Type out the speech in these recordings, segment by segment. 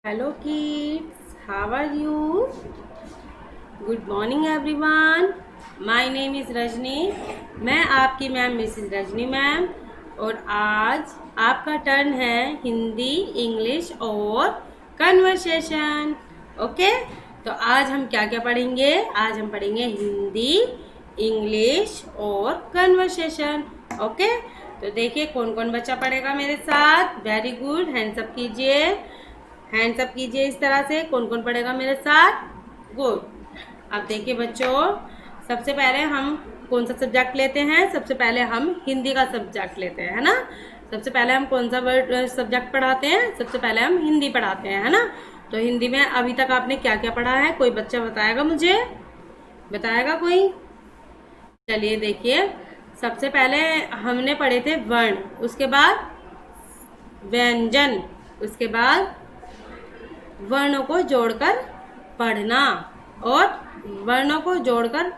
Hello kids, how are you? Good morning everyone. My name is Rajni. मैं आपकी ma'am Mrs Rajni ma'am और आज आपका टर्न है हिंदी, इंग्लिश और कन्वर्सेशन. ओके, तो आज हम क्या क्या पढ़ेंगे? आज हम पढ़ेंगे हिंदी, इंग्लिश और कन्वर्सेशन. ओके, तो देखिए कौन कौन बच्चा पढ़ेगा मेरे साथ. वेरी गुड, हैंड्स अप कीजिए. हैंड्स अप कीजिए इस तरह से. कौन कौन पढ़ेगा मेरे साथ? गुड. अब देखिए बच्चों, सबसे पहले हम कौन सा सब्जेक्ट लेते हैं? सबसे पहले हम हिंदी का सब्जेक्ट लेते हैं, है ना. सबसे पहले हम कौन सा सब्जेक्ट पढ़ाते हैं? सबसे पहले हम हिंदी पढ़ाते हैं, है ना. तो हिंदी में अभी तक आपने क्या क्या पढ़ा है? कोई बच्चा बताएगा मुझे? बताएगा कोई? चलिए देखिए, सबसे पहले हमने पढ़े थे वर्ण, उसके बाद व्यंजन, उसके बाद वर्णों को जोड़कर पढ़ना और वर्णों को जोड़कर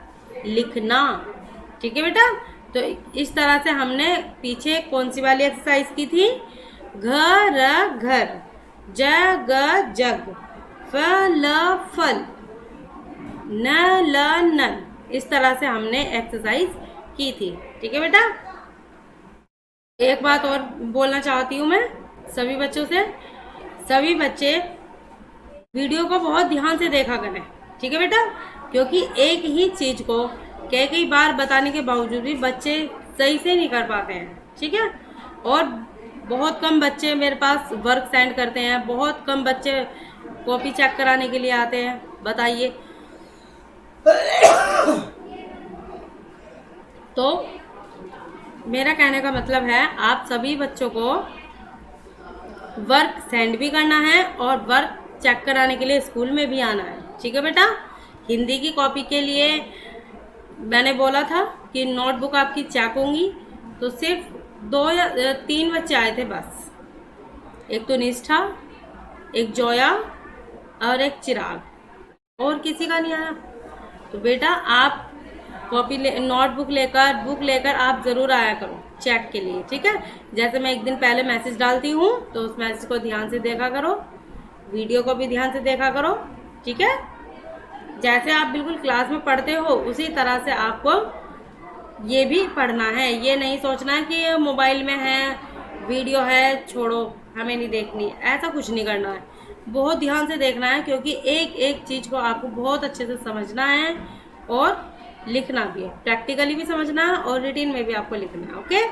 लिखना. ठीक है बेटा. तो इस तरह से हमने पीछे कौन सी वाली एक्सरसाइज की थी? घर घर, जग जग, फल फल, नल नल. इस तरह से हमने एक्सरसाइज की थी. ठीक है बेटा. एक बात और बोलना चाहती हूँ मैं सभी बच्चों से. सभी बच्चे वीडियो को बहुत ध्यान से देखा करें. ठीक है बेटा, क्योंकि एक ही चीज को कई बार बताने के बावजूद भी बच्चे सही से नहीं कर पाते हैं. ठीक है. और बहुत कम बच्चे मेरे पास वर्क सेंड करते हैं. बहुत कम बच्चे कॉपी चेक कराने के लिए आते हैं. बताइए. तो मेरा कहने का मतलब है आप सभी बच्चों को वर्क सेंड भी करना है और वर्क चेक कराने के लिए स्कूल में भी आना है. ठीक है बेटा. हिंदी की कॉपी के लिए मैंने बोला था कि नोटबुक आपकी चेक होंगी, तो सिर्फ 2 या 3 बच्चे आए थे बस. एक तो निष्ठा, एक जोया और एक चिराग, और किसी का नहीं आया. तो बेटा आप कॉपी नोटबुक लेकर बुक लेकर आप ज़रूर आया करो चेक के लिए. ठीक है. जैसे मैं एक दिन पहले मैसेज डालती हूँ तो उस मैसेज को ध्यान से देखा करो, वीडियो को भी ध्यान से देखा करो. ठीक है. जैसे आप बिल्कुल क्लास में पढ़ते हो उसी तरह से आपको ये भी पढ़ना है. ये नहीं सोचना है कि मोबाइल में है, वीडियो है, छोड़ो हमें नहीं देखनी. ऐसा कुछ नहीं करना है. बहुत ध्यान से देखना है, क्योंकि एक एक चीज़ को आपको बहुत अच्छे से समझना है और लिखना भी है. प्रैक्टिकली भी समझना है और रिटिन में भी आपको लिखना है. ओके.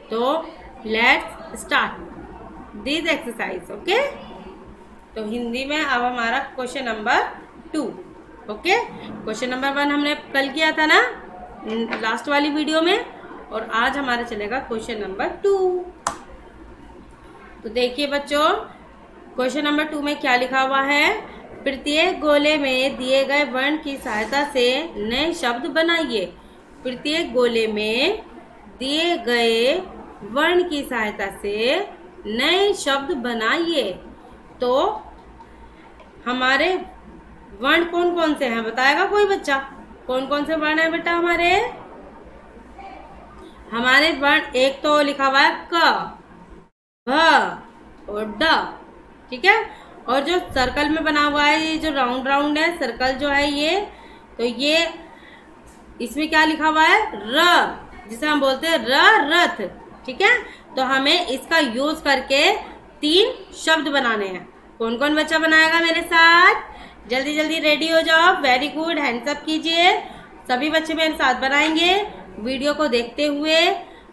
तो let's start this exercise. Okay. तो हिंदी में अब हमारा question number 2. Okay. Question number 1 हमने कल किया था ना लास्ट वाली वीडियो में, और आज हमारा चलेगा क्वेश्चन नंबर 2. तो देखिए बच्चों, क्वेश्चन नंबर 2 में क्या लिखा हुआ है? प्रत्येक गोले में दिए गए वर्ण की सहायता से नए शब्द बनाइए. प्रत्येक गोले में दिए गए वर्ण की सहायता से नए शब्द बनाइए. तो हमारे वर्ण कौन कौन से हैं? बताएगा कोई बच्चा? कौन कौन से वर्ण है बेटा हमारे? हमारे वर्ण एक तो लिखा हुआ है क, भ और ड. ठीक है. और जो सर्कल में बना हुआ है, ये जो राउंड राउंड है सर्कल जो है ये, तो ये इसमें क्या लिखा हुआ है? र, जिसे हम बोलते हैं रथ. ठीक है. तो हमें इसका यूज करके 3 शब्द बनाने हैं. कौन कौन बच्चा बनाएगा मेरे साथ? जल्दी जल्दी रेडी हो जाओ. वेरी गुड, हैंड्स अप कीजिए. सभी बच्चे मेरे साथ बनाएंगे वीडियो को देखते हुए.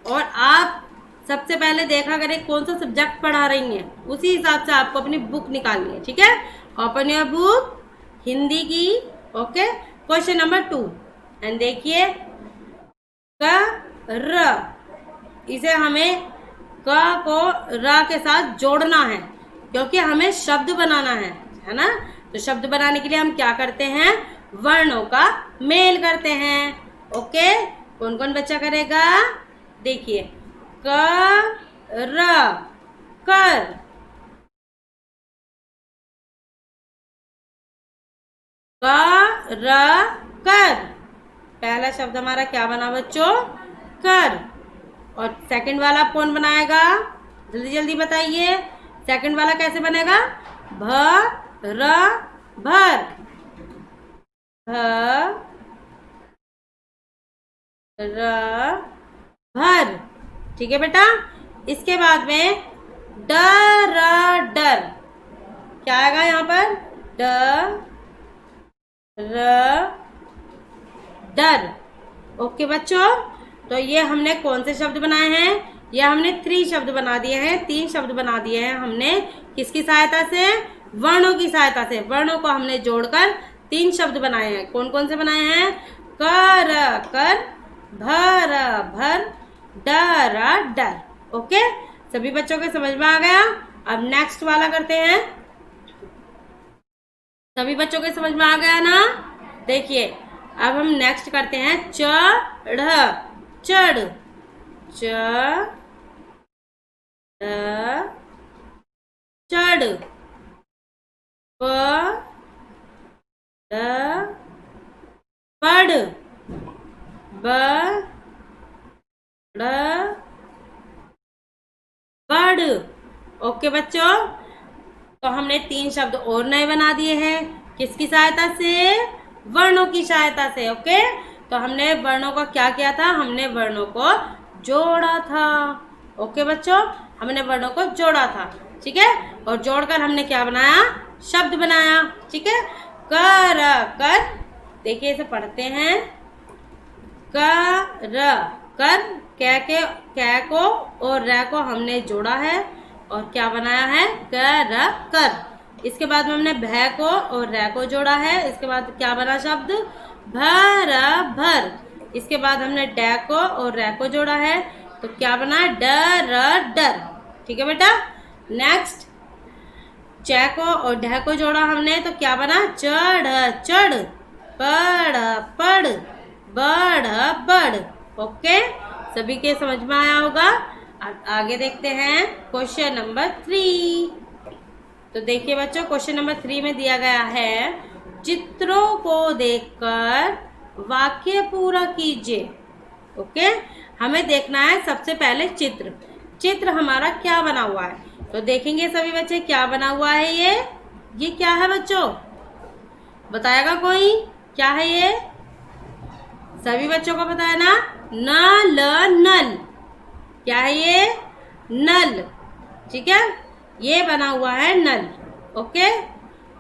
और आप सबसे पहले देखा करें कौन सा सब्जेक्ट पढ़ा रही हैं, उसी हिसाब से आपको अपनी बुक निकालनी है. ठीक है. ओपन योर बुक हिंदी की. ओके. क्वेश्चन नंबर 2 एंड देखिए, क र, इसे हमें क को र के साथ जोड़ना है, क्योंकि हमें शब्द बनाना है ना. तो शब्द बनाने के लिए हम क्या करते हैं? वर्णों का मेल करते हैं. ओके. कौन कौन बच्चा करेगा? देखिए, क र, कर. क र कर. पहला शब्द हमारा क्या बना बच्चों? कर. और सेकंड वाला कौन बनाएगा? जल्दी जल्दी बताइए. सेकंड वाला कैसे बनेगा? भर भर भर। ठीक है बेटा। इसके बाद में डर डर, क्या आएगा यहाँ पर? डर। ओके बच्चों, तो ये हमने कौन से शब्द बनाए हैं? ये हमने 3 शब्द बना दिए हैं, 3 शब्द बना दिए हैं हमने। किसकी सहायता से? वर्णों की सहायता से। वर्णों को हमने जोड़कर 3 शब्द बनाए हैं। कौन कौन से बनाए हैं? कर कर, भर भर, डर डर। ओके, सभी बच्चों के समझ में आ गया? अब नेक्स्ट वाला करते हैं। सभी बच्चों के समझ में आ गया ना? देखिए, अब हम नेक्स्ट करते हैं चढ़ चढ़, चढ़, पढ़, बढ़। ओके बच्चों, तो हमने 3 शब्द और नए बना दिए हैं। किसकी सहायता से? वर्णों की सहायता से। ओके, तो हमने वर्णों को क्या किया था? हमने वर्णों को जोड़ा था। ओके बच्चों, हमने वर्णों को जोड़ा था। ठीक है, और जोड़कर हमने क्या बनाया? शब्द बनाया। ठीक है, कर कर, देखिए इसे पढ़ते हैं। कर, कै को और रै को हमने जोड़ा है और क्या बनाया है? कर। इसके बाद में हमने भै को और रै को जोड़ा है। इसके बाद क्या बना शब्द? भर भर। इसके बाद हमने डै को और रै को जोड़ा है, तो क्या बना? डर डर। ठीक है बेटा। नेक्स्ट, चै को और ढै को जोड़ा हमने, तो क्या बना? चढ़ चढ़, पढ़ पढ़, बढ़ बढ़। ओके, सभी के समझ में आया होगा। आगे देखते हैं क्वेश्चन नंबर 3। तो देखिए बच्चों, क्वेश्चन नंबर 3 में दिया गया है, चित्रों को देखकर वाक्य पूरा कीजिए। ओके, हमें देखना है सबसे पहले चित्र। चित्र हमारा क्या बना हुआ है? तो देखेंगे सभी बच्चे क्या बना हुआ है। ये क्या है बच्चों? बताएगा कोई? क्या है ये? सभी बच्चों को पता है ना? नल नल। क्या है ये? नल। ठीक है, ये बना हुआ है नल। ओके,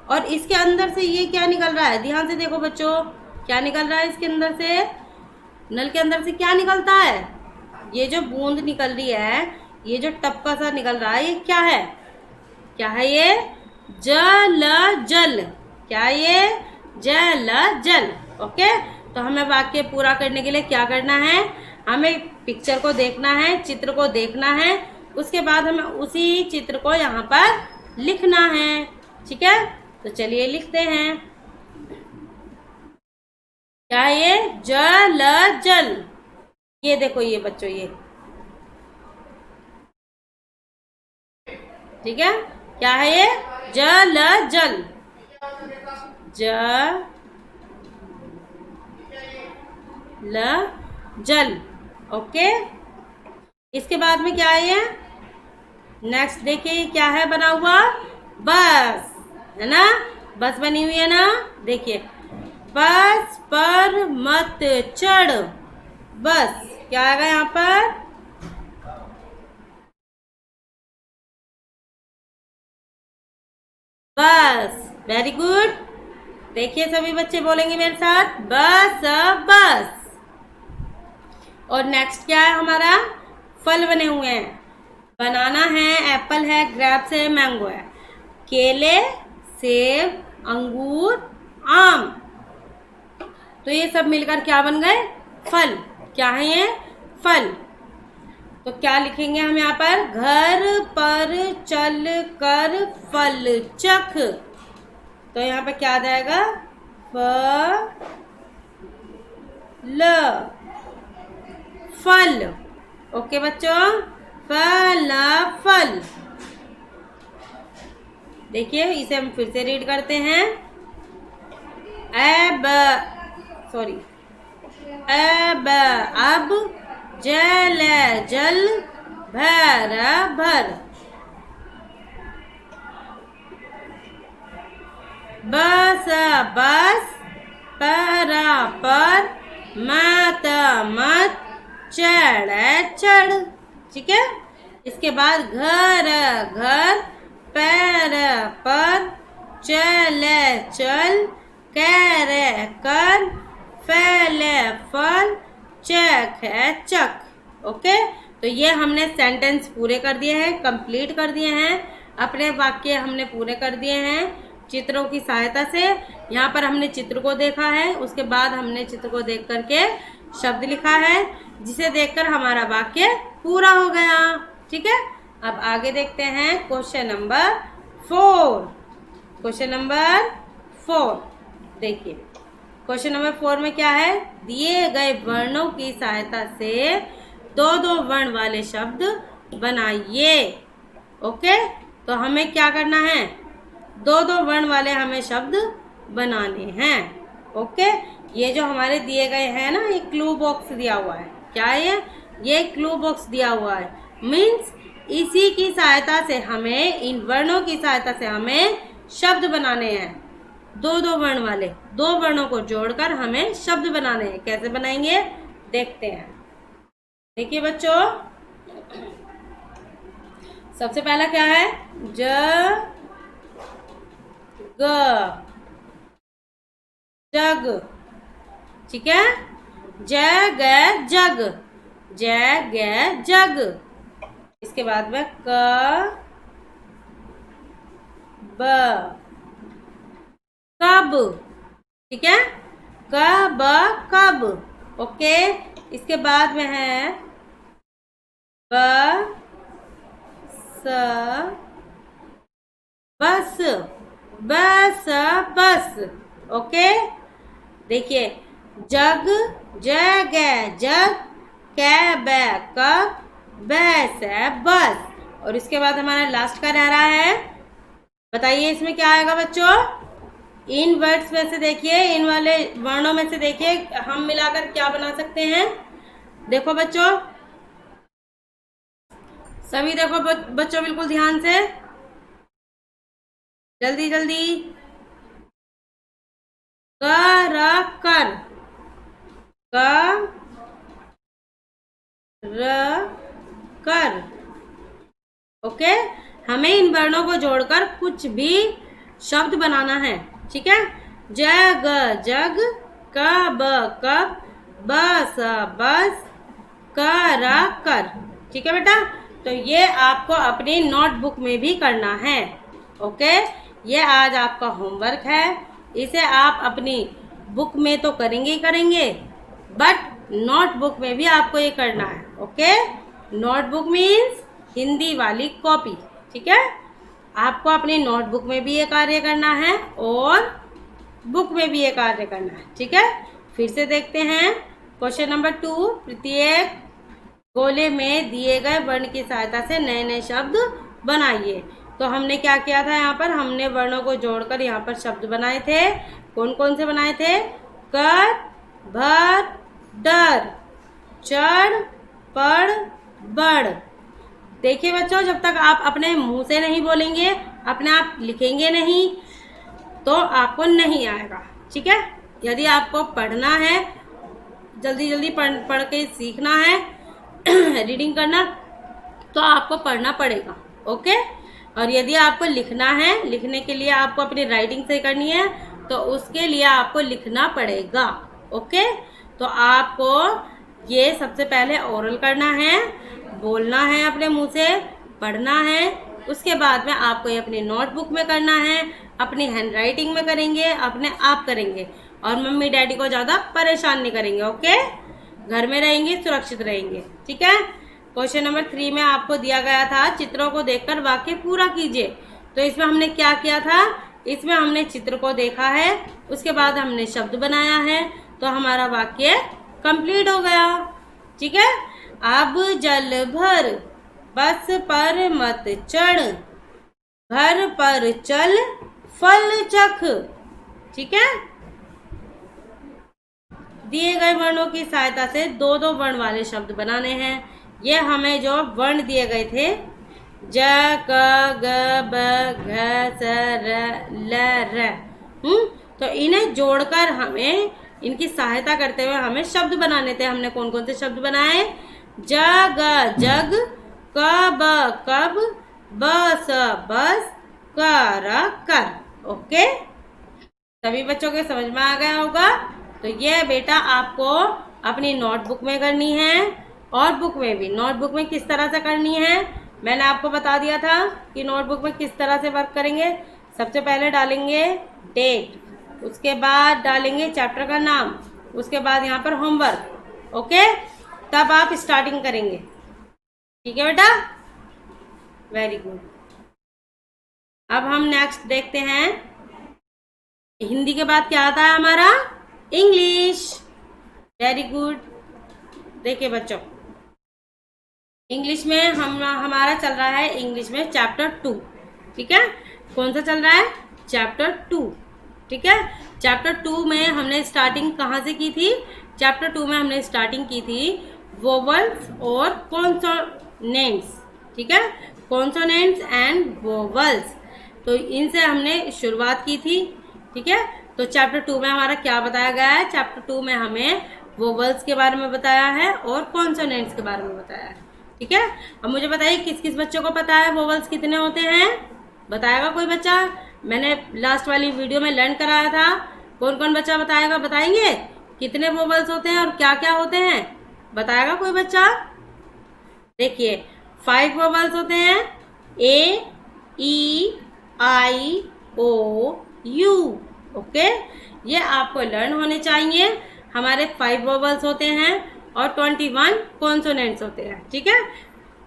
और इसके अंदर से ये क्या निकल रहा है? ध्यान से देखो बच्चों, क्या निकल रहा है इसके अंदर से? नल के अंदर से क्या निकलता है? ये जो बूंद निकल रही है, ये जो टपका सा निकल रहा है, ये क्या है? क्या है ये? जल जल। क्या है ये? जल जल। ओके, तो हमें वाक्य पूरा करने के लिए क्या करना है? हमें पिक्चर को देखना है, चित्र को देखना है, उसके बाद हमें उसी चित्र को यहाँ पर लिखना है। ठीक है, तो चलिए लिखते हैं। क्या है ये? जल जल। ये देखो, ये बच्चों, ये ठीक है। क्या है ये? जल जल, जल। ओके, इसके बाद में क्या है? नेक्स्ट देखिए क्या है बना हुआ? बस, है ना? बस बनी हुई है ना? देखिए, बस पर मत चढ़। बस क्या आएगा यहाँ पर? बस। Very good. देखिए सभी बच्चे बोलेंगे मेरे साथ, बस बस। और नेक्स्ट क्या है हमारा? फल बने हुए हैं। बनाना है, एप्पल है, ग्रेप्स है, मैंगो है, केले, सेब, अंगूर, आम। तो ये सब मिलकर क्या बन गए? फल। क्या है ये? फल। तो क्या लिखेंगे हम यहाँ पर? घर पर चल कर फल चख। तो यहाँ पे क्या आ जाएगा? फल। ओके बच्चों, फल फल। देखिए इसे हम फिर से रीड करते हैं। अब जल जल, भर भर। बस बस, पर पर, मत मत, चढ़ चढ़। ठीक है। इसके बाद घर घर, पैर पर, चल चल, कर कर, फल फल, चख चख। ओके, तो ये हमने सेंटेंस पूरे कर दिए हैं, कंप्लीट कर दिए हैं, अपने वाक्य हमने पूरे कर दिए हैं चित्रों की सहायता से। यहाँ पर हमने चित्र को देखा है, उसके बाद हमने चित्र को देख करके शब्द लिखा है, जिसे देखकर हमारा वाक्य पूरा हो गया। ठीक है। अब आगे देखते हैं क्वेश्चन नंबर 4। क्वेश्चन नंबर 4 देखिए, क्वेश्चन नंबर 4 में क्या है, दिए गए वर्णों की सहायता से दो दो वर्ण वाले शब्द बनाइए। ओके, तो हमें क्या करना है, दो दो वर्ण वाले हमें शब्द बनाने हैं। ओके, ये जो हमारे दिए गए हैं ना, ये क्लू बॉक्स दिया हुआ है। क्या है ये क्लू बॉक्स दिया हुआ है, मीन्स इसी की सहायता से हमें, इन वर्णों की सहायता से हमें शब्द बनाने हैं। दो दो वर्ण वाले, दो वर्णों को जोड़कर हमें शब्द बनाने हैं। कैसे बनाएंगे देखते हैं। देखिए बच्चों, सबसे पहला क्या है, ज ग, जग। ठीक है, जग जग, जग जग। इसके बाद में क ब, कब। ठीक है, कब कब। ओके, इसके बाद में है ब स बस, बस बस। ओके, देखिए, जग जग जग, कैब कब, बस बस। और इसके बाद हमारा लास्ट का रह रहा है, बताइए इसमें क्या आएगा बच्चों। इन वर्ड्स में से देखिए, इन वाले वर्णों में से देखिए हम मिलाकर क्या बना सकते हैं। देखो बच्चों, सभी देखो बच्चों, बिल्कुल ध्यान से, जल्दी जल्दी। कर कर, कर। ओके, हमें इन वर्णों को जोड़कर कुछ भी शब्द बनाना है। ठीक है, जग जग, कब कब, बस बस, कर कर। ठीक है बेटा, तो ये आपको अपनी नोटबुक में भी करना है। ओके, ये आज आपका होमवर्क है, इसे आप अपनी बुक में तो करेंगे ही करेंगे, बट नोटबुक में भी आपको ये करना है। ओके, नोटबुक मीन्स हिंदी वाली कॉपी। ठीक है, आपको अपनी नोटबुक में भी ये कार्य करना है और बुक में भी ये कार्य करना है। ठीक है, फिर से देखते हैं क्वेश्चन नंबर 2। प्रत्येक गोले में दिए गए वर्ण की सहायता से नए नए शब्द बनाइए। तो हमने क्या किया था, यहाँ पर हमने वर्णों को जोड़कर यहाँ पर शब्द बनाए थे। कौन कौन से बनाए थे, कर, भर, डर, चढ़, पढ़, बढ़। देखिए बच्चों, जब तक आप अपने मुंह से नहीं बोलेंगे, अपने आप लिखेंगे नहीं, तो आपको नहीं आएगा। ठीक है, यदि आपको पढ़ना है, जल्दी जल्दी पढ़ के सीखना है रीडिंग करना, तो आपको पढ़ना पड़ेगा। ओके, और यदि आपको लिखना है, लिखने के लिए आपको अपनी राइटिंग सही करनी है, तो उसके लिए आपको लिखना पड़ेगा। ओके, तो आपको ये सबसे पहले ओरल करना है, बोलना है अपने मुंह से, पढ़ना है। उसके बाद में आपको ये अपनी नोटबुक में करना है, अपनी हैंड राइटिंग में करेंगे, अपने आप करेंगे, और मम्मी डैडी को ज़्यादा परेशान नहीं करेंगे। ओके, घर में रहेंगे, सुरक्षित रहेंगे। ठीक है, क्वेश्चन नंबर 3 में आपको दिया गया था, चित्रों को देखकर वाक्य पूरा कीजिए। तो इसमें हमने क्या किया था, इसमें हमने चित्र को देखा है, उसके बाद हमने शब्द बनाया है, तो हमारा वाक्य कंप्लीट हो गया। ठीक है, अब जल भर, बस पर मत चढ़, घर पर चल, फल चख। ठीक है, दिए गए वर्णों की सहायता से दो दो वर्ण वाले शब्द बनाने हैं। ये हमें जो वर्ण दिए गए थे, ज, क, ग, ब, घ, स, र, ल, र, तो इन्हें जोड़कर हमें इनकी सहायता करते हुए हमें शब्द बनाने थे। हमने कौन कौन से शब्द बनाए? जग जग, कब कब, बस बस, कर कर। ओके, सभी बच्चों के समझ में आ गया होगा। तो ये बेटा आपको अपनी नोटबुक में करनी है और बुक में भी। नोटबुक में किस तरह से करनी है मैंने आपको बता दिया था कि नोटबुक में किस तरह से वर्क करेंगे। सबसे पहले डालेंगे डेट, उसके बाद डालेंगे चैप्टर का नाम, उसके बाद यहाँ पर होमवर्क। ओके, तब आप स्टार्टिंग करेंगे। ठीक है बेटा, वेरी गुड। अब हम नेक्स्ट देखते हैं, हिंदी के बाद क्या आता है हमारा? इंग्लिश। Very good. देखिए बच्चों, इंग्लिश में हमारा चल रहा है इंग्लिश में चैप्टर 2। ठीक है, कौन सा चल रहा है? चैप्टर 2। ठीक है, चैप्टर 2 में हमने स्टार्टिंग कहाँ से की थी? चैप्टर 2 में हमने स्टार्टिंग की थी वोवल्स और कॉन्सोनेंट्स। ठीक है, कॉन्सोनेंट्स एंड वोवल्स, तो इनसे हमने शुरुआत की थी। ठीक है, तो चैप्टर 2 में हमारा क्या बताया गया है? चैप्टर 2 में हमें वोवल्स के बारे में बताया है और कॉन्सोनेंट्स के बारे में बताया है। ठीक है, अब मुझे बताइए किस किस बच्चों को पता है वोवल्स कितने होते हैं? बताएगा कोई बच्चा? मैंने लास्ट वाली वीडियो में लर्न कराया था, कौन कौन बच्चा बताएगा? बताएंगे कितने वोवल्स होते हैं और क्या क्या होते हैं? बताएगा कोई बच्चा? देखिए 5 वोवल्स होते हैं, ए, E, I, O, U. Okay, ये आपको लर्न होने चाहिए। हमारे 5 वोवल्स होते हैं और 21 कॉन्सोनेंट्स होते हैं। ठीक है,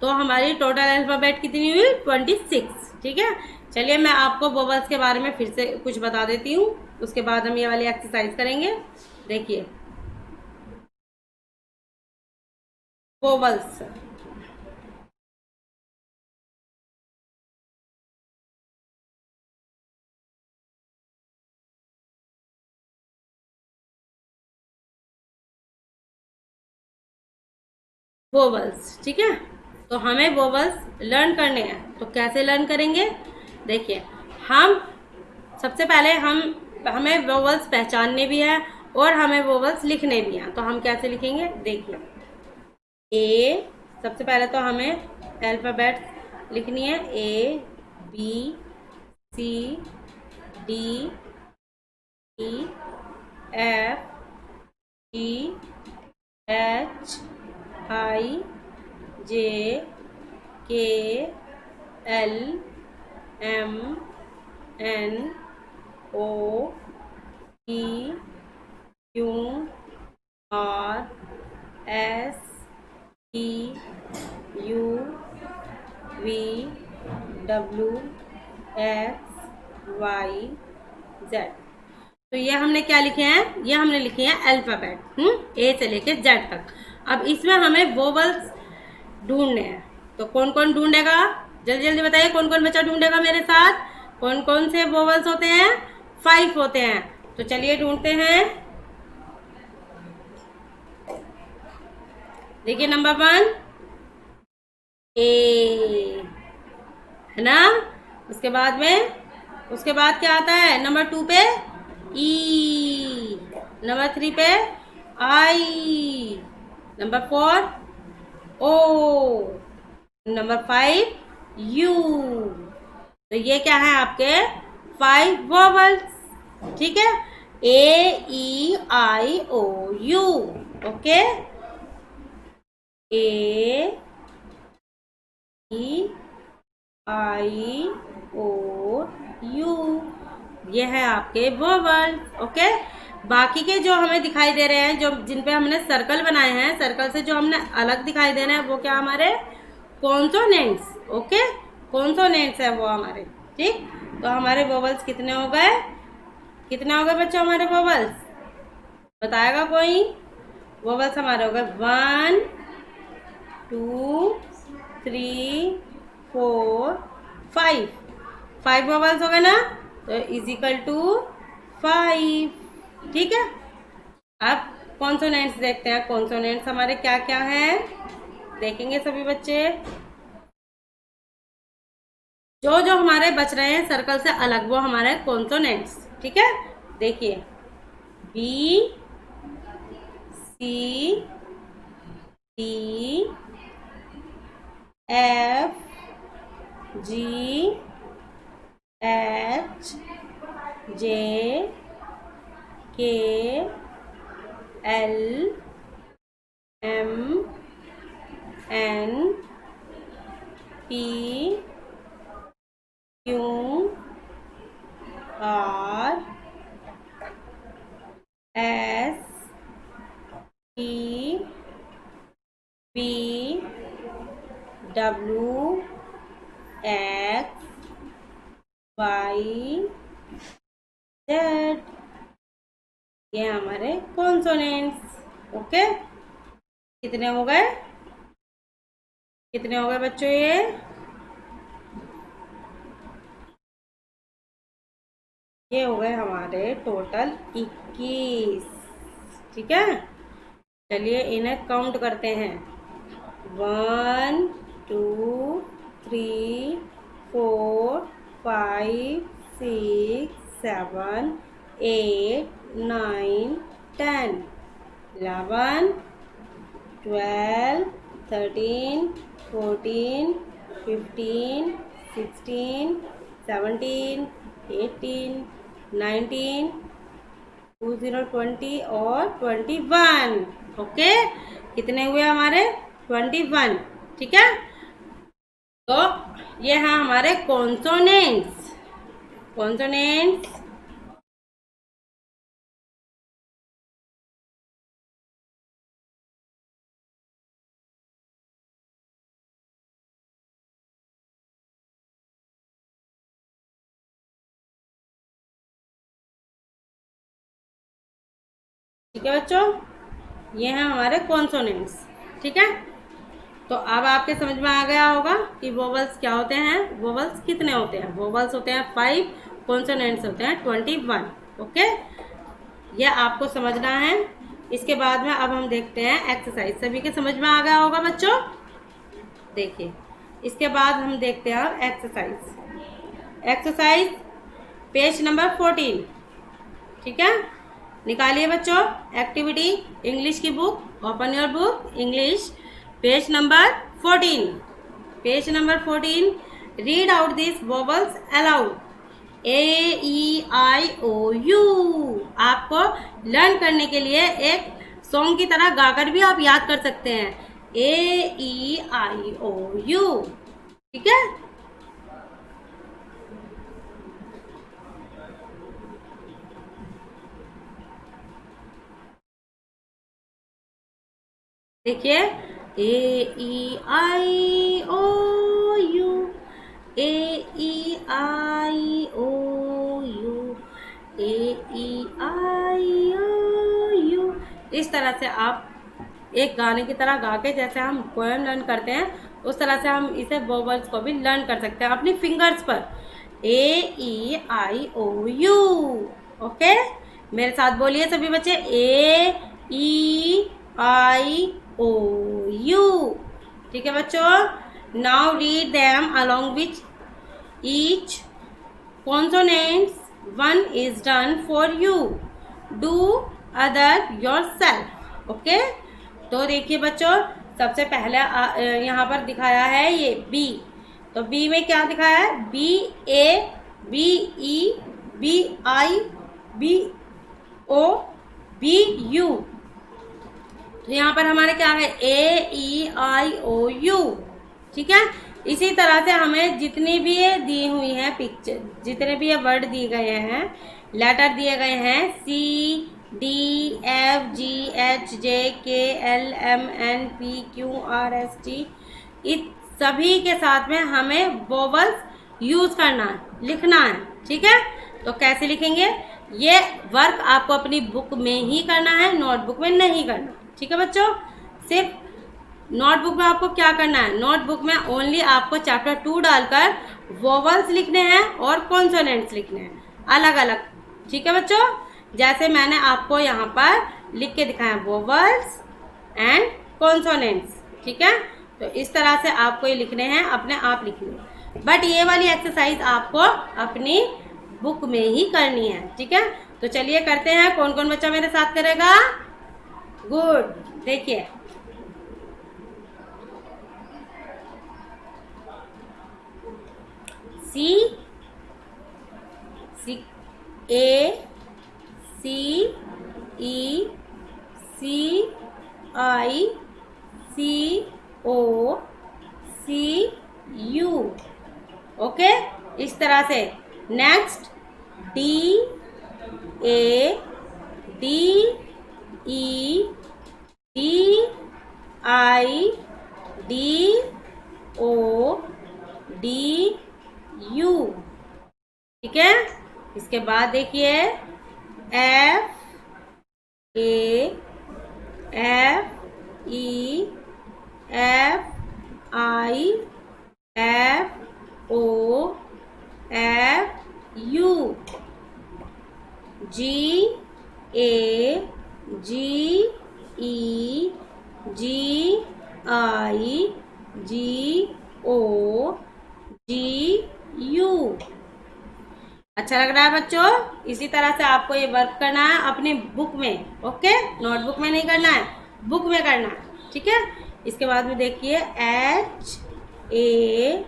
तो हमारी टोटल अल्फाबेट कितनी हुई? 26। ठीक है, चलिए मैं आपको वोवल्स के बारे में फिर से कुछ बता देती हूँ, उसके बाद हम ये वाली एक्सरसाइज करेंगे। देखिए वोवल्स, वोवल्स। ठीक है, तो हमें वोवल्स लर्न करने हैं, तो कैसे लर्न करेंगे? देखिए, हम सबसे पहले हमें वोवल्स पहचानने भी है और हमें वोवल्स लिखने भी हैं। तो हम कैसे लिखेंगे? देखिए, ए, सबसे पहले तो हमें अल्फ़ाबेट लिखनी है, A, B, C, D, E, F, G, H, I, J, K, L, M, N, O, P, Q, R, S, T, U, V, W, X, Y, Z. तो ये हमने क्या लिखे हैं? ये हमने लिखे हैं अल्फाबेट, ए से लेके जेड तक। अब इसमें हमें वोवल्स ढूंढने हैं, तो कौन कौन ढूंढेगा? जल्दी जल्दी बताइए, कौन कौन बच्चा ढूंढेगा मेरे साथ? कौन कौन से वोवल्स होते हैं? 5 होते हैं। तो चलिए ढूंढते हैं। देखिए नंबर 1 ए, है ना? उसके बाद क्या आता है? नंबर 2 पे ई, नंबर 3 पे I, number 4 O, number 5 U. तो ये क्या है? आपके 5 वोवल्स। ठीक है, A, E, I, O, U. Okay, A, E, I, O, U, ये है आपके वोवल। ओके, बाकी के जो हमें दिखाई दे रहे हैं, जो जिन पे हमने सर्कल बनाए हैं, सर्कल से जो हमने अलग दिखाई दे रहे हैं, वो क्या हमारे कॉन्सोनेंट्स। ओके, कॉन्सोनेंट्स है वो हमारे। ठीक, तो हमारे वोवल्स कितने हो गए? कितने हो गए बच्चों हमारे वोवल्स? बताएगा कोई? वोवल्स हमारे हो गए 1 2 3 4 5। 5 वोवल्स हो गए ना, तो इजिकल टू 5। ठीक है, अब कॉन्सोनेंट्स देखते हैं। कॉन्सोनेंट्स हमारे क्या क्या हैं, देखेंगे सभी बच्चे। जो जो हमारे बच रहे हैं सर्कल से अलग, वो हमारे कॉन्सोनेंट्स। ठीक है, देखिए B C D F G H J K L M N P Q R S T P W X Y Z, ये हमारे कॉन्सोनेंट्स। ओके, कितने हो गए, कितने हो गए बच्चों? ये हो गए हमारे टोटल 21। ठीक है, चलिए इन्हें काउंट करते हैं। 1 2 3 4 5 6 7 8 9 10 11 12 13 14 15 16 17 18 19 20 और 21। ओके, कितने हुए हमारे? 21। ठीक है, तो ये हैं हमारे कॉन्सोनेंट्स। कॉन्सोनेंट्स ठीक है बच्चों, ये हैं हमारे कॉन्सोनेंट्स। ठीक है, तो अब आपके समझ में आ गया होगा कि वोवल्स क्या होते हैं, वोवल्स कितने होते हैं। वोवल्स होते हैं 5, कॉन्सोनेंट्स होते हैं 21। ओके, ये आपको समझना है। इसके बाद में अब हम देखते हैं एक्सरसाइज। सभी के समझ में आ गया होगा बच्चों? देखिए, इसके बाद हम देखते हैं अब एक्सरसाइज। Exercise page number 14। ठीक है, निकालिए बच्चों एक्टिविटी इंग्लिश की book. Open your book English, page number 14। Page number 14, read out this vowels allowed. AEIOU आपको लर्न करने के लिए एक सॉन्ग की तरह गाकर भी आप याद कर सकते हैं। AEIOU। ठीक है, देखिए AEIOU AEIOU AEIOU। इस तरह से आप एक गाने की तरह गा के, जैसे हम पोएम लर्न करते हैं उस तरह से हम इसे वोवल्स को भी लर्न कर सकते हैं अपनी फिंगर्स पर। AEIOU। ओके, मेरे साथ बोलिए सभी बच्चे, AEIOU। ठीक है बच्चों, now read them along which each consonants. One is done for you, do other yourself. Okay, तो देखिए बच्चों, सबसे पहले यहाँ पर दिखाया है ये बी। तो बी में क्या दिखाया है? BABEBIBOBU। तो यहाँ पर हमारे क्या है? AEIOU। ठीक है, इसी तरह से हमें जितनी भी ये दी हुई है पिक्चर, जितने भी ये वर्ड दिए गए हैं, लेटर दिए गए हैं, CDFGHJKLMNPQRST, इस सभी के साथ में हमें वोवल्स यूज करना है, लिखना है। ठीक है, तो कैसे लिखेंगे? ये वर्क आपको अपनी बुक में ही करना है, नोटबुक में नहीं करना। ठीक है बच्चों, सिर्फ नोटबुक में आपको क्या करना है? नोटबुक में ओनली आपको चैप्टर 2 डालकर वोवल्स लिखने हैं और कॉन्सोनेंट्स लिखने हैं अलग अलग। ठीक है बच्चों, जैसे मैंने आपको यहाँ पर लिख के दिखाया, वोवल्स एंड कॉन्सोनेंट्स। ठीक है, तो इस तरह से आपको ये लिखने हैं, अपने आप लिखने हैं। बट ये वाली एक्सरसाइज आपको अपनी बुक में ही करनी है। ठीक है, तो चलिए करते हैं। कौन कौन बच्चा मेरे साथ करेगा? गुड। देखिए, सी सी ए सी ई सी आई सी ओ सी यू। ओके, इस तरह से। Next, D A D E D I D O D U. ठीक है, इसके बाद देखिए, F A F E F I F O F U. G A G E G I G O G U. अच्छा लग रहा है बच्चों? इसी तरह से आपको ये वर्क करना है अपनी बुक में। ओके, नोटबुक में नहीं करना है, बुक में करना है। ठीक है, इसके बाद में देखिए, H A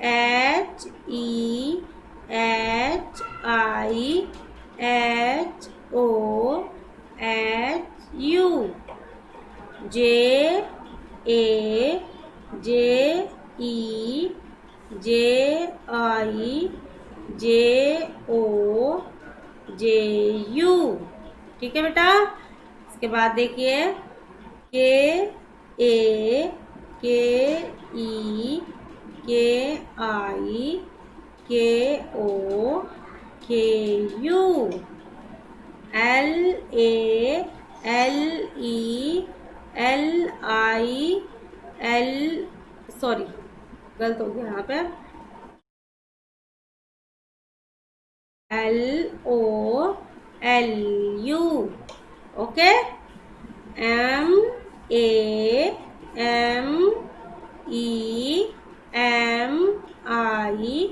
H E H I H O H U. J A J E J I J O J U. ठीक है बेटा, इसके बाद देखिए, के ए के ई के आई K O K U. L A L E L I L, sorry गलत हो गया यहाँ पे, L O L U. Okay, M A M E M I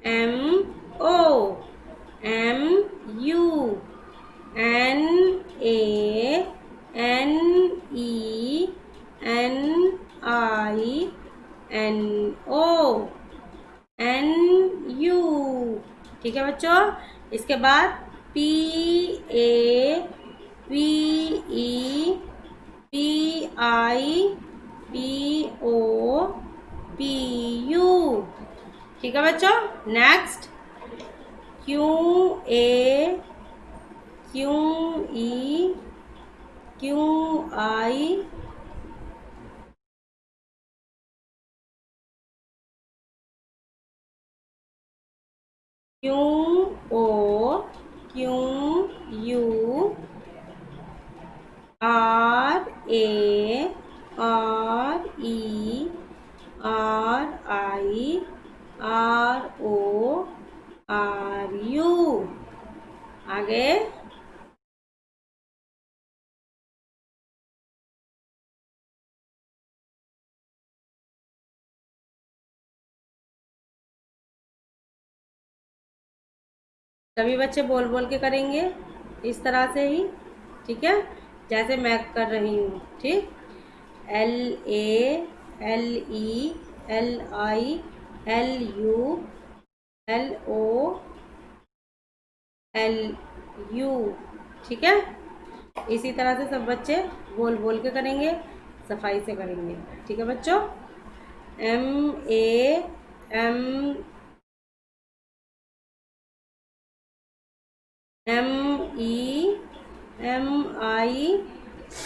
M O M U. N A N E N I N O N U. ठीक है बच्चों, इसके बाद P A P E P I P O P U. ठीक है बच्चों, next, Q A Q E Q I Q O Q U R A R E R I R O R U. आगे, सभी बच्चे बोल बोल के करेंगे इस तरह से ही। ठीक है, जैसे मैं कर रही हूँ। ठीक, L A L E L I L U L O L U. ठीक है, इसी तरह से सब बच्चे बोल बोल के करेंगे, सफाई से करेंगे। ठीक है बच्चों, M A M M E M I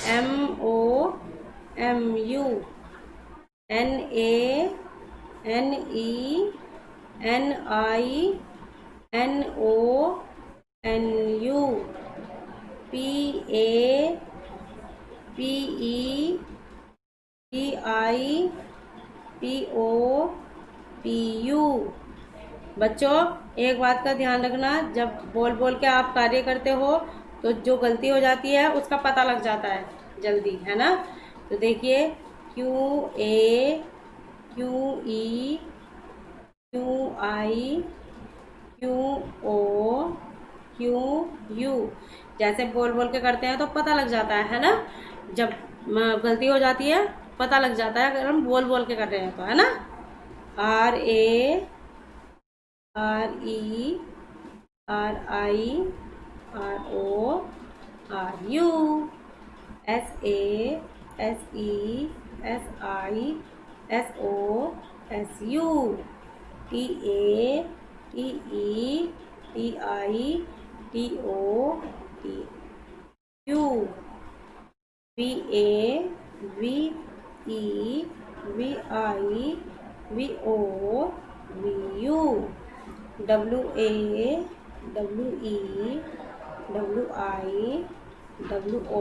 M O M U. N A N E N I N O N U. P A P E P I P O P U. बच्चों, एक बात का ध्यान रखना, जब बोल बोल के आप कार्य करते हो तो जो गलती हो जाती है उसका पता लग जाता है जल्दी, है ना। तो देखिए, Q A Q E Q I Q O Q U. जैसे बोल बोल के करते हैं तो पता लग जाता है ना, जब गलती हो जाती है पता लग जाता है अगर हम बोल बोल के कर रहे हैं तो, है ना। R A R E R I R O R U. S A S E S I S O S U. T A T E T I T O T U. V A V E V I V O V U. W A W E W I W O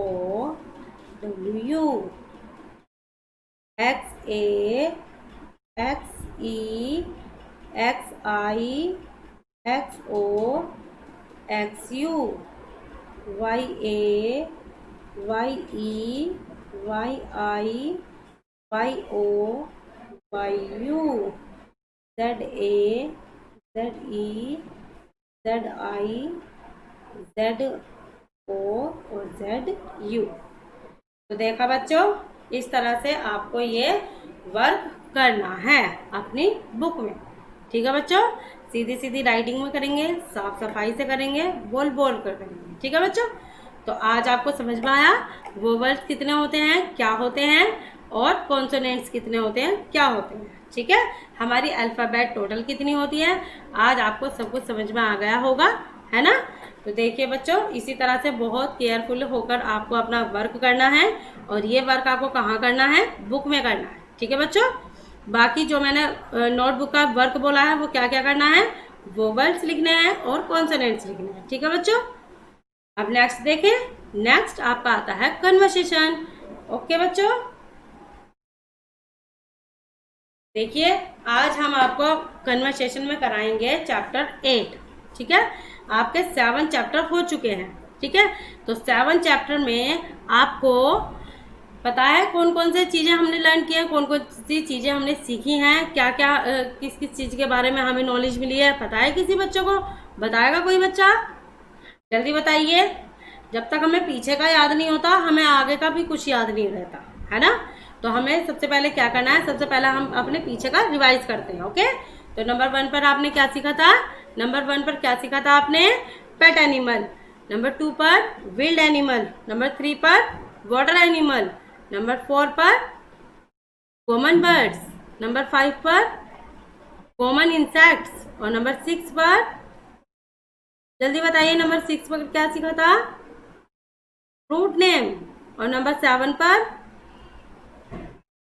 W U. X A X E X I X O X U. Y A Y E Y I Y O Y U. Z A Z E Z I Z O और Z you. तो देखा बच्चों, इस तरह से आपको ये work करना है अपनी बुक में। ठीक है बच्चों, सीधी सीधी राइटिंग में करेंगे, साफ सफाई से करेंगे, बोल बोल कर करेंगे। ठीक है बच्चों, तो आज आपको समझ में आया वोवेल्स कितने होते हैं, क्या होते हैं, और कॉन्सोनेंट्स कितने होते हैं, क्या होते हैं। ठीक है, हमारी अल्फ़ाबेट टोटल कितनी होती है, आज आपको सब कुछ समझ में आ गया होगा, है ना। तो देखिए बच्चों, इसी तरह से बहुत केयरफुल होकर आपको अपना वर्क करना है, और ये वर्क आपको कहाँ करना है, बुक में करना है। ठीक है बच्चों, बाकी जो मैंने नोटबुक का वर्क बोला है वो क्या क्या करना है, वोवेल्स लिखने हैं और कॉन्सोनेंट्स लिखने हैं। ठीक है बच्चों, अब नेक्स्ट देखें, नेक्स्ट आपका आता है कन्वर्सेशन। ओके बच्चों, देखिए आज हम आपको कन्वर्सेशन में कराएंगे चैप्टर 8। ठीक है, आपके 7 चैप्टर हो चुके हैं। ठीक है, तो 7 चैप्टर में आपको पता है कौन कौन से चीज़ें हमने लर्न की हैं, कौन कौन सी चीज़ें हमने सीखी हैं, क्या क्या किस किस चीज़ के बारे में हमें नॉलेज मिली है, पता है किसी बच्चों को? बताएगा कोई बच्चा? जल्दी बताइए। जब तक हमें पीछे का याद नहीं होता हमें आगे का भी कुछ याद नहीं रहता, है ना। तो हमें सबसे पहले क्या करना है, सबसे पहले हम अपने पीछे का रिवाइज करते हैं। ओके, तो नंबर 1 पर आपने क्या सीखा था, नंबर 1 पर क्या सीखा था आपने, पेट एनिमल। नंबर 2 पर विल्ड एनिमल। नंबर 3 पर वाटर एनिमल। नंबर 4 पर कॉमन बर्ड्स। नंबर 5 पर कॉमन इंसेक्ट्स। और नंबर 6 पर, जल्दी बताइए, नंबर 6 पर क्या सीखा था, फ्रूट नेम। और नंबर 7 पर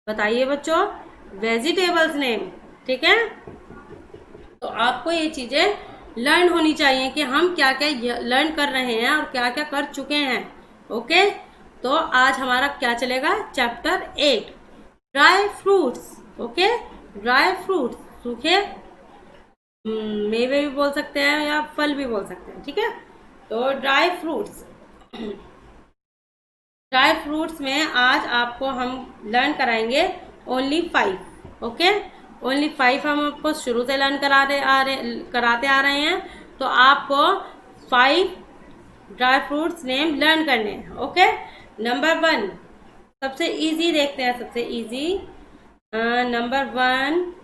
बताइए बच्चों, वेजिटेबल्स नेम। ठीक है, तो आपको ये चीजें लर्न होनी चाहिए कि हम क्या क्या लर्न कर रहे हैं और क्या क्या कर चुके हैं। ओके, तो आज हमारा क्या चलेगा, chapter 8 dry fruits. Okay, dry fruits, सूखे मेवे भी बोल सकते हैं या फल भी बोल सकते हैं। ठीक है, तो ड्राई फ्रूट्स, ड्राई फ्रूट्स में आज आपको हम लर्न कराएंगे ओनली 5। ओके, ओनली 5 हम आपको शुरू से लर्न कराते आ रहे हैं। तो आपको 5 ड्राई फ्रूट्स नेम लर्न करने हैं। ओके, नंबर 1 सबसे इजी देखते हैं, सबसे इजी नंबर 1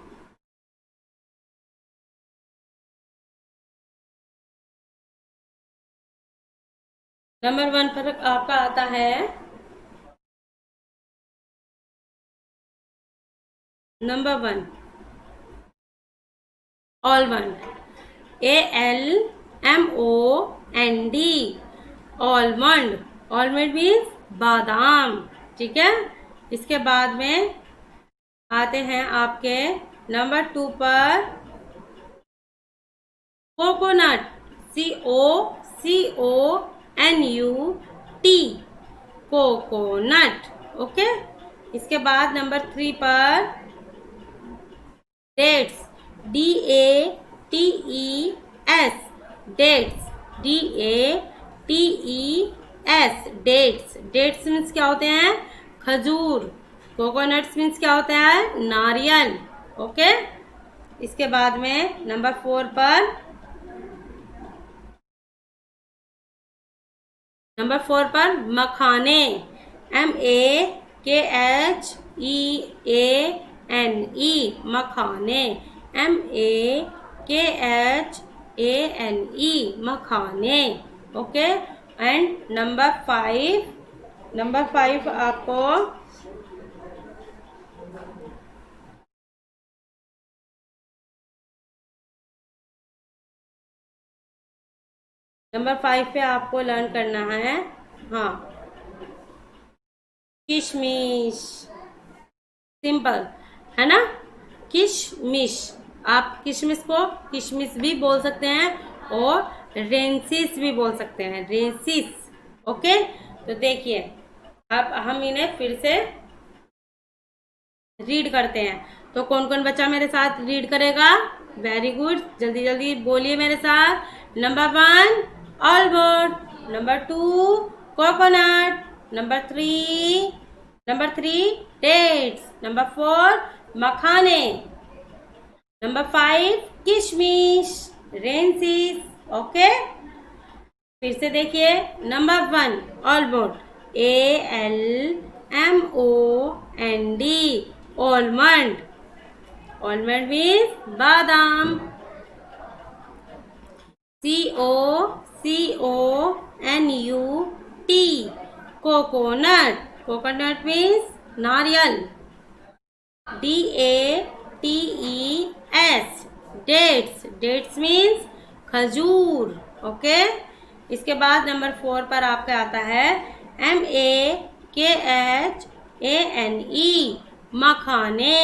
नंबर 1 पर आपका आता है number 1 almond, ALMOND, almond. Almond means बादाम। ठीक है, इसके बाद में आते हैं आपके नंबर 2 पर कोकोनट, COCONUT, कोकोनट। ओके, इसके बाद नंबर 3 पर dates, DATES, dates, DATES, dates. Dates means क्या होते हैं, खजूर। कोकोनट्स मीन्स क्या होता है, नारियल। ओके, इसके बाद में नंबर 4 पर नंबर 4 पर मखाने, MAKHEANE, मखाने, MAKHANE, मखाने। ओके। एंड नंबर 5 आपको नंबर 5 पे आपको लर्न करना है, हाँ, किशमिश। सिंपल है ना, किशमिश। आप किशमिश को किशमिश भी बोल सकते हैं और रेंसिस भी बोल सकते हैं, रेंसिस। ओके। तो देखिए अब हम इन्हें फिर से रीड करते हैं। तो कौन कौन बच्चा मेरे साथ रीड करेगा? वेरी गुड, जल्दी जल्दी बोलिए मेरे साथ। Number 1 almond, number 2 coconut, number 3 dates, number 4 मखाने, नंबर 5 किशमिश, रेंसिस। ओके। फिर से देखिए, number 1 almond, ALMOND, almond, almond means badam, COCONUT, coconut, coconut means नारियल, DATES, dates, dates means खजूर। ओके। इसके बाद नंबर 4 पर आपका आता है MAKHANE, मखाने।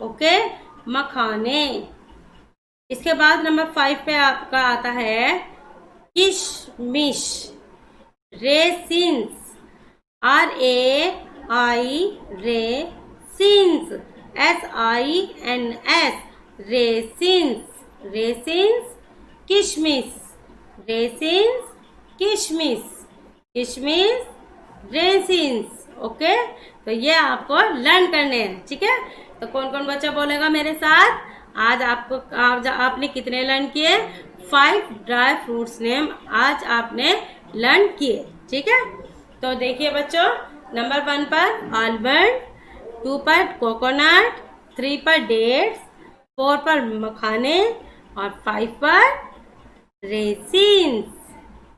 ओके, मखाने। इसके बाद नंबर 5 पे आपका आता है किशमिश, रेसिन्स, रेसिन्स, SINS, रेसिन्स, रेसिन्स, किशमिश, रेसिन्स, किशमिश, किशमिश, रेसिन्स। ओके। तो ये आपको लर्न करने हैं, ठीक है। तो कौन कौन बच्चा बोलेगा मेरे साथ? आज आपने कितने लर्न किए? 5 ड्राई फ्रूट्स नेम आज आपने लर्न किए, ठीक है। तो देखिए बच्चों, नंबर 1 पर आलमंड, 2 पर कोकोनट, 3 पर डेट्स, 4 पर मखाने और 5 पर रेसिन्स,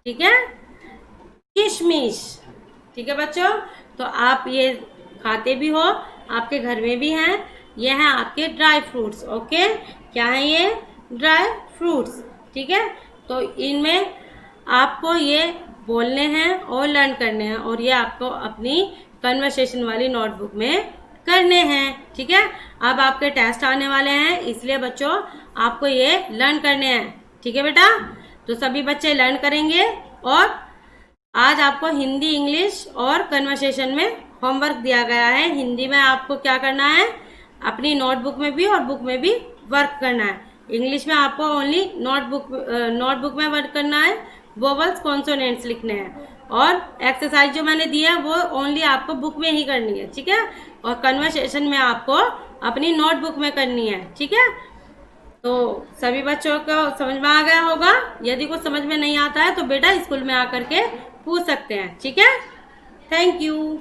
ठीक है, किशमिश। ठीक है बच्चों, तो आप ये खाते भी हो, आपके घर में भी हैं। ये हैं आपके ड्राई फ्रूट्स। ओके, क्या है ये? ड्राई फ्रूट्स, ठीक है। तो इनमें आपको ये बोलने हैं और लर्न करने हैं, और ये आपको अपनी कन्वर्सेशन वाली नोटबुक में करने हैं, ठीक है। अब आपके टेस्ट आने वाले हैं, इसलिए बच्चों आपको ये लर्न करने हैं, ठीक है बेटा। तो सभी बच्चे लर्न करेंगे, और आज आपको हिंदी, इंग्लिश और कन्वर्सेशन में होमवर्क दिया गया है। हिंदी में आपको क्या करना है? अपनी नोटबुक में भी और बुक में भी वर्क करना है। इंग्लिश में आपको ओनली नोटबुक में वर्क करना है, वोवल्स कॉन्सोनेंट्स लिखने हैं, और एक्सरसाइज जो मैंने दिया है वो ओनली आपको बुक में ही करनी है, ठीक है। और कन्वर्सेशन में आपको अपनी नोटबुक में करनी है, ठीक है। तो सभी बच्चों को समझ में आ गया होगा। यदि कुछ समझ में नहीं आता है तो बेटा स्कूल में आकर के पूछ सकते हैं, ठीक है। Thank you.